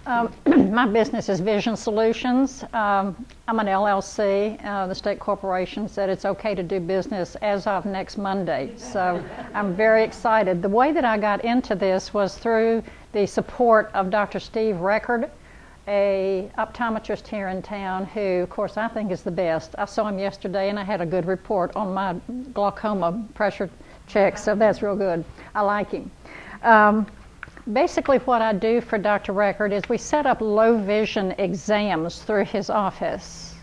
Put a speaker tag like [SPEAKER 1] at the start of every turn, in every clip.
[SPEAKER 1] My business is Vision Solutions. I'm an LLC. The state corporation said it's okay to do business as of next Monday. So I'm very excited. The way that I got into this was through the support of Dr. Steve Record, a optometrist here in town who, of course, I think is the best. I saw him yesterday and I had a good report on my glaucoma pressure check, so that's real good. I like him. Basically what I do for Dr. Record is we set up low vision exams through his office.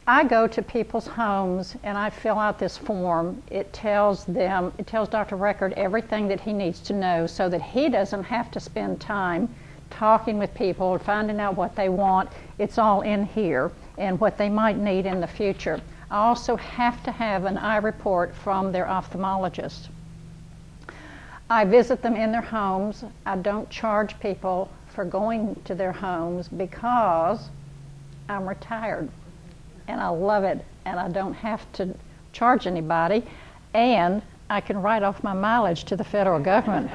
[SPEAKER 1] I go to people's homes and I fill out this form. It tells Dr. Record everything that he needs to know so that he doesn't have to spend time talking with people, finding out what they want. It's all in here and what they might need in the future. I also have to have an eye report from their ophthalmologist. I visit them in their homes. I don't charge people for going to their homes because I'm retired and I love it and I don't have to charge anybody and I can write off my mileage to the federal government.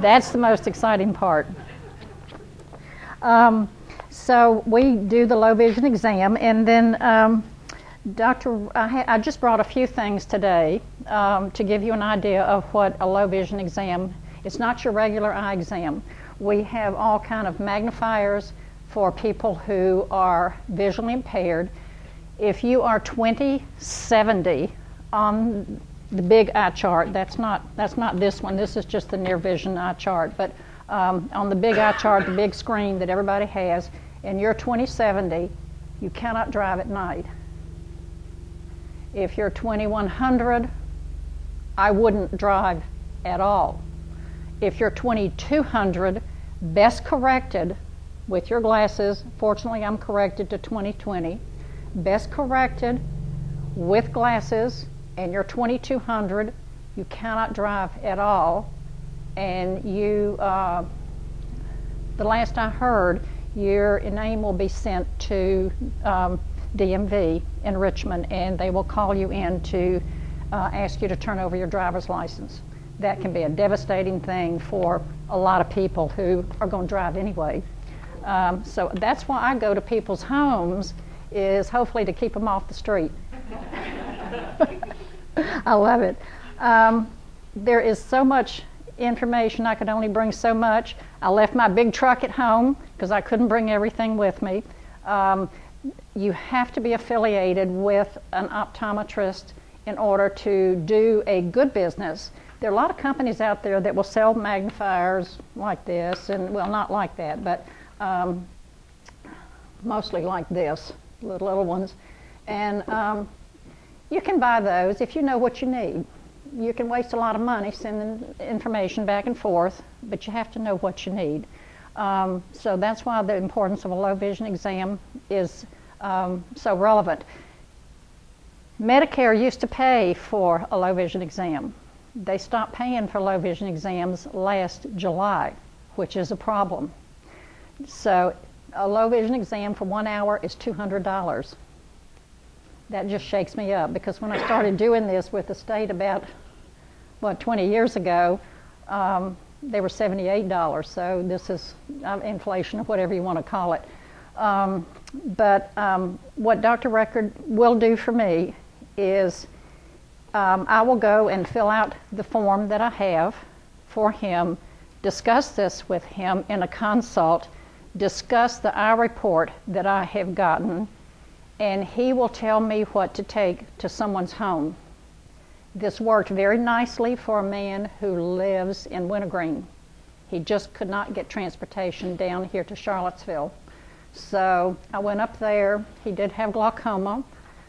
[SPEAKER 1] That's the most exciting part. So we do the low vision exam and then I just brought a few things today to give you an idea of what a low vision exam. It's not your regular eye exam. We have all kind of magnifiers for people who are visually impaired. If you are 20/70 on the big eye chart, that's not this one. This is just the near vision eye chart. But on the big eye chart, the big screen that everybody has, and you're 20/70, you cannot drive at night. If you're 2100, I wouldn't drive at all. If you're 2200, best corrected with your glasses, fortunately I'm corrected to 20/20, best corrected with glasses and you're 2200, you cannot drive at all. And you, the last I heard, your name will be sent to DMV in Richmond and they will call you in to ask you to turn over your driver's license. That can be a devastating thing for a lot of people who are going to drive anyway. So that's why I go to people's homes, is hopefully to keep them off the street. I love it. There is so much information, I could only bring so much. I left my big truck at home because I couldn't bring everything with me. You have to be affiliated with an optometrist in order to do a good business. There are a lot of companies out there that will sell magnifiers like this, and well, not like that, but mostly like this, little ones. And you can buy those if you know what you need. You can waste a lot of money sending information back and forth, but you have to know what you need. So that's why the importance of a low vision exam is so relevant. Medicare used to pay for a low vision exam. They stopped paying for low vision exams last July, which is a problem. So a low vision exam for 1 hour is $200. That just shakes me up because when I started doing this with the state about, 20 years ago, they were $78. So this is inflation or whatever you want to call it. But what Dr. Record will do for me is I will go and fill out the form that I have for him, discuss this with him in a consult, discuss the eye report that I have gotten, and he will tell me what to take to someone's home. This worked very nicely for a man who lives in Wintergreen. He just could not get transportation down here to Charlottesville. So I went up there. He did have glaucoma.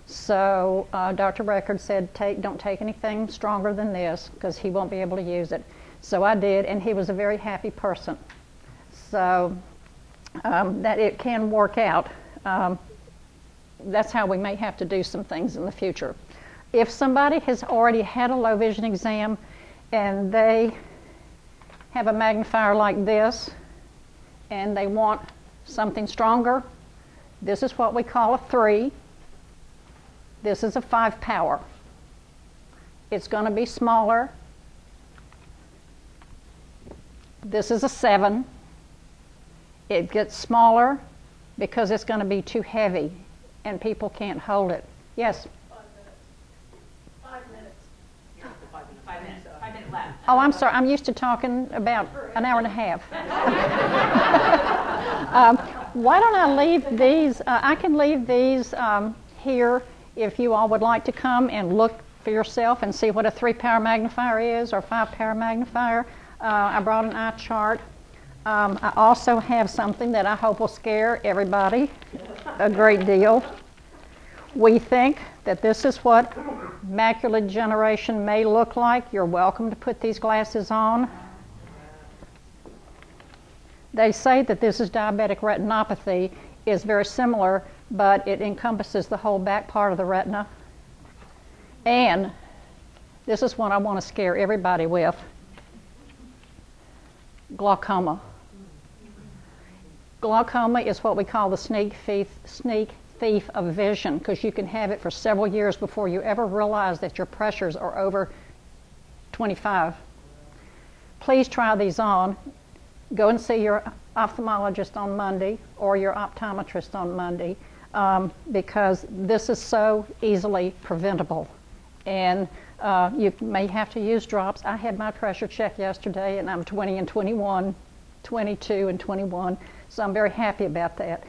[SPEAKER 1] So Dr. Record said, don't take anything stronger than this because he won't be able to use it. So I did, and he was a very happy person. So that it can work out. That's how we may have to do some things in the future. If somebody has already had a low vision exam and they have a magnifier like this and they want something stronger, this is what we call a 3. This is a 5 power. It's going to be smaller. This is a 7. It gets smaller because it's going to be too heavy and people can't hold it. Yes?
[SPEAKER 2] 5 minutes. 5 minutes. 5 minutes left.
[SPEAKER 1] Oh, I'm sorry. I'm used to talking about an hour and a half. Why don't I leave these? I can leave these here if you all would like to come and look for yourself and see what a 3-power magnifier is or 5-power magnifier. I brought an eye chart. I also have something that I hope will scare everybody a great deal. We think that this is what macular degeneration may look like. You're welcome to put these glasses on. They say that this is diabetic retinopathy, is very similar, but it encompasses the whole back part of the retina. And this is what I want to scare everybody with: glaucoma. Glaucoma is what we call the sneak thief of vision, because you can have it for several years before you ever realize that your pressures are over 25. Please try these on. Go and see your ophthalmologist on Monday or your optometrist on Monday, because this is so easily preventable. And you may have to use drops. I had my pressure checked yesterday, and I'm 20 and 21, 22 and 21, so I'm very happy about that.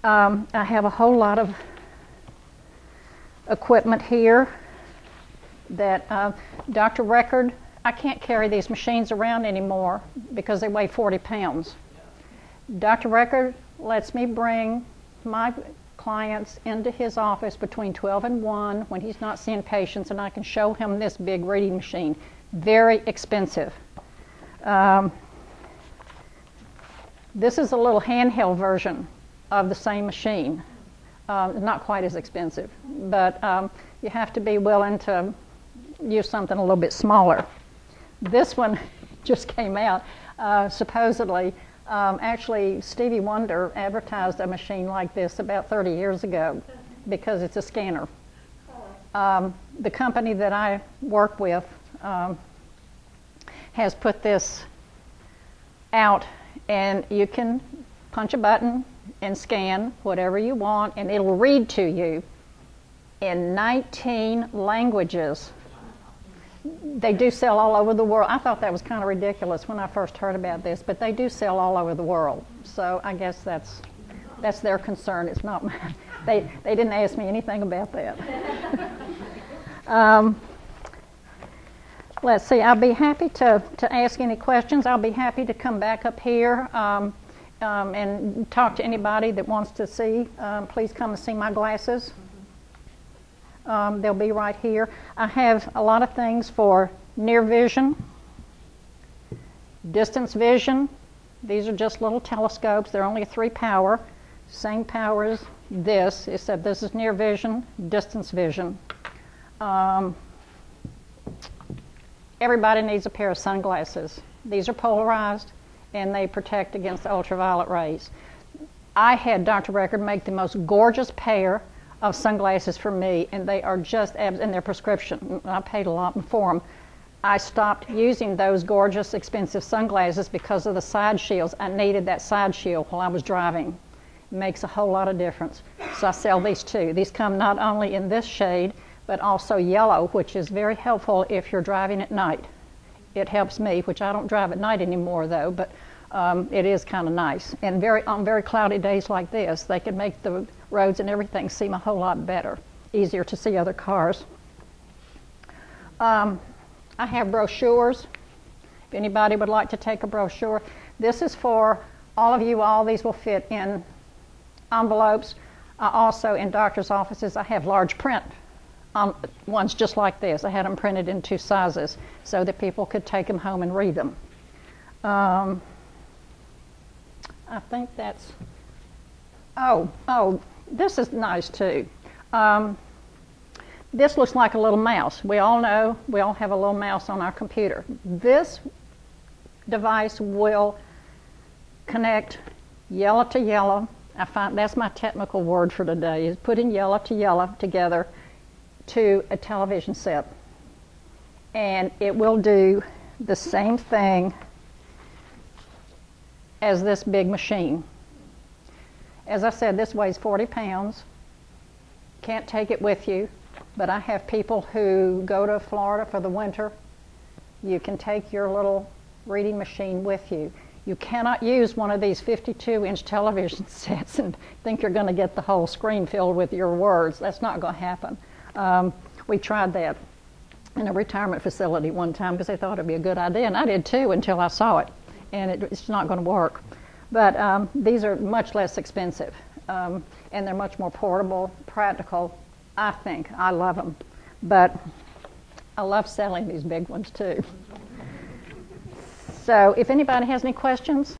[SPEAKER 1] I have a whole lot of equipment here that Dr. Record, I can't carry these machines around anymore because they weigh 40 pounds. Dr. Record lets me bring my clients into his office between 12 and 1 when he's not seeing patients, and I can show him this big reading machine. Very expensive. This is a little handheld version of the same machine. Not quite as expensive, but you have to be willing to use something a little bit smaller. This one just came out. Supposedly, actually, Stevie Wonder advertised a machine like this about 30 years ago because it's a scanner. The company that I work with has put this out, and you can punch a button and scan whatever you want, and it'll read to you in 19 languages. They do sell all over the world. I thought that was kind of ridiculous when I first heard about this, but they do sell all over the world. So I guess that's their concern. It's not mine. They didn't ask me anything about that. Let's see. I'll be happy to ask any questions. I'll be happy to come back up here and talk to anybody that wants to see. Please come and see my glasses. They'll be right here. I have a lot of things for near vision, distance vision. These are just little telescopes. They're only a 3-power, same power as this, except this is near vision, distance vision. Everybody needs a pair of sunglasses. These are polarized, and they protect against ultraviolet rays. I had Dr. Record make the most gorgeous pair of sunglasses for me, and they are just, and they're prescription. I paid a lot for them. I stopped using those gorgeous, expensive sunglasses because of the side shields. I needed that side shield while I was driving. It makes a whole lot of difference. So I sell these too. These come not only in this shade, but also yellow, which is very helpful if you're driving at night. It helps me, which I don't drive at night anymore though, but it is kind of nice. And on very cloudy days like this, they can make the roads and everything seem a whole lot better, easier to see other cars. I have brochures. If anybody would like to take a brochure, this is for all of you. All these will fit in envelopes. Also in doctor's offices, I have large print ones just like this. I had them printed in 2 sizes so that people could take them home and read them. I think that's, this is nice too. This looks like a little mouse. We all know, we all have a little mouse on our computer. This device will connect yellow to yellow. I find that's my technical word for today, is putting yellow to yellow together to a television set. And it will do the same thing as this big machine. As I said, this weighs 40 pounds. Can't take it with you, but I have people who go to Florida for the winter. You can take your little reading machine with you. You cannot use one of these 52-inch television sets and think you're going to get the whole screen filled with your words. That's not going to happen. We tried that in a retirement facility one time because they thought it'd be a good idea, and I did too until I saw it, and it's not going to work. But these are much less expensive, and they're much more portable, practical. I think I love them, but I love selling these big ones too. So if anybody has any questions.